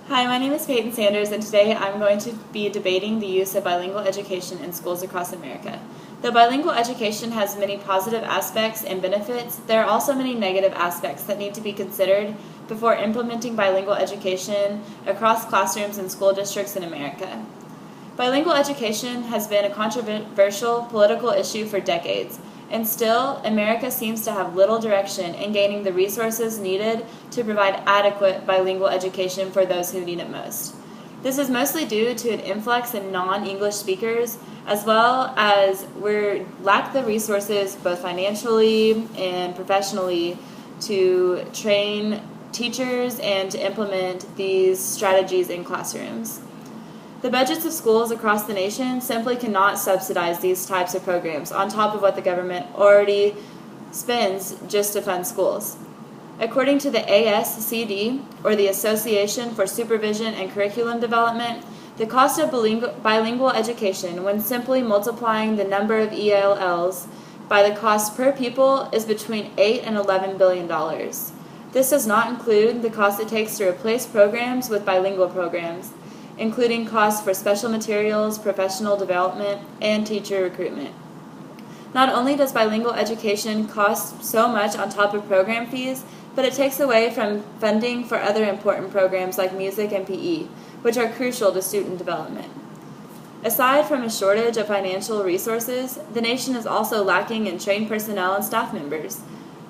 Hi, my name is Peyton Sanders, and today I'm going to be debating the use of bilingual education in schools across America. Though bilingual education has many positive aspects and benefits, there are also many negative aspects that need to be considered before implementing bilingual education across classrooms and school districts in America. Bilingual education has been a controversial political issue for decades, and still, America seems to have little direction in gaining the resources needed to provide adequate bilingual education for those who need it most. This is mostly due to an influx in non-English speakers, as well as we lack the resources both financially and professionally to train teachers and to implement these strategies in classrooms. The budgets of schools across the nation simply cannot subsidize these types of programs on top of what the government already spends just to fund schools. According to the ASCD, or the Association for Supervision and Curriculum Development, the cost of bilingual education, when simply multiplying the number of ELLs by the cost per pupil, is between $8 and $11 billion. This does not include the cost it takes to replace programs with bilingual programs, including costs for special materials, professional development, and teacher recruitment. Not only does bilingual education cost so much on top of program fees, but it takes away from funding for other important programs like music and PE, which are crucial to student development. Aside from a shortage of financial resources, the nation is also lacking in trained personnel and staff members.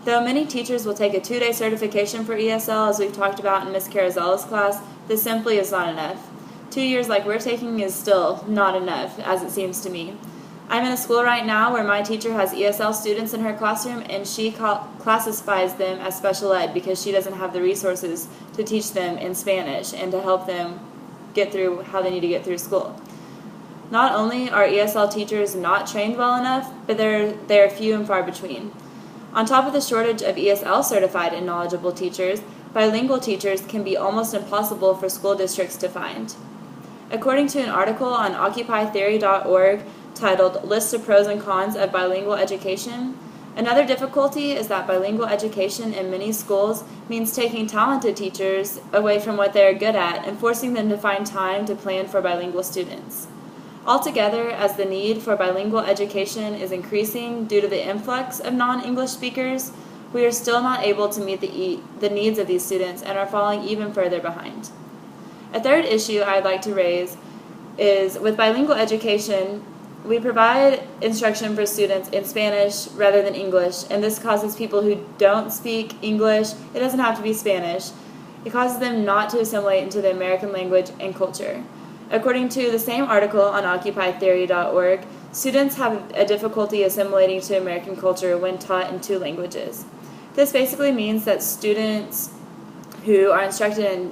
Though many teachers will take a 2-day certification for ESL, as we've talked about in Ms. Carazella's class, this simply is not enough. 2 years like we're taking is still not enough, as it seems to me. I'm in a school right now where my teacher has ESL students in her classroom, and she classifies them as special ed because she doesn't have the resources to teach them in Spanish and to help them get through how they need to get through school. Not only are ESL teachers not trained well enough, but they're few and far between. On top of the shortage of ESL certified and knowledgeable teachers, bilingual teachers can be almost impossible for school districts to find. According to an article on OccupyTheory.org titled List of Pros and Cons of Bilingual Education, another difficulty is that bilingual education in many schools means taking talented teachers away from what they are good at and forcing them to find time to plan for bilingual students. Altogether, as the need for bilingual education is increasing due to the influx of non-English speakers, we are still not able to meet the needs of these students and are falling even further behind. A third issue I'd like to raise is with bilingual education, we provide instruction for students in Spanish rather than English, and this causes people who don't speak English, it doesn't have to be Spanish, it causes them not to assimilate into the American language and culture. According to the same article on OccupyTheory.org, students have a difficulty assimilating to American culture when taught in 2 languages. This basically means that students who are instructed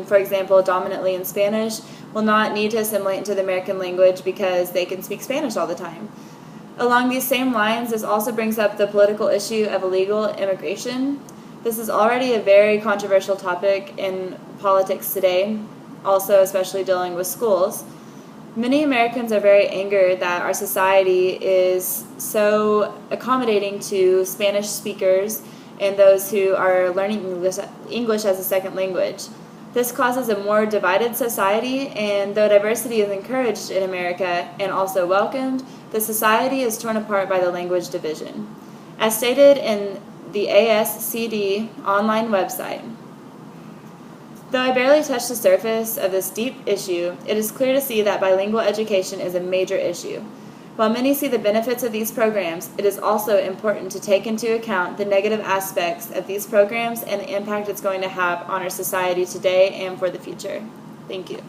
for example, dominantly in Spanish, will not need to assimilate into the American language because they can speak Spanish all the time. Along these same lines, this also brings up the political issue of illegal immigration. This is already a very controversial topic in politics today, also especially dealing with schools. Many Americans are very angered that our society is so accommodating to Spanish speakers and those who are learning English as a second language. This causes a more divided society, and though diversity is encouraged in America and also welcomed, the society is torn apart by the language division. As stated in the ASCD online website, though I barely touched the surface of this deep issue, it is clear to see that bilingual education is a major issue. While many see the benefits of these programs, it is also important to take into account the negative aspects of these programs and the impact it's going to have on our society today and for the future. Thank you.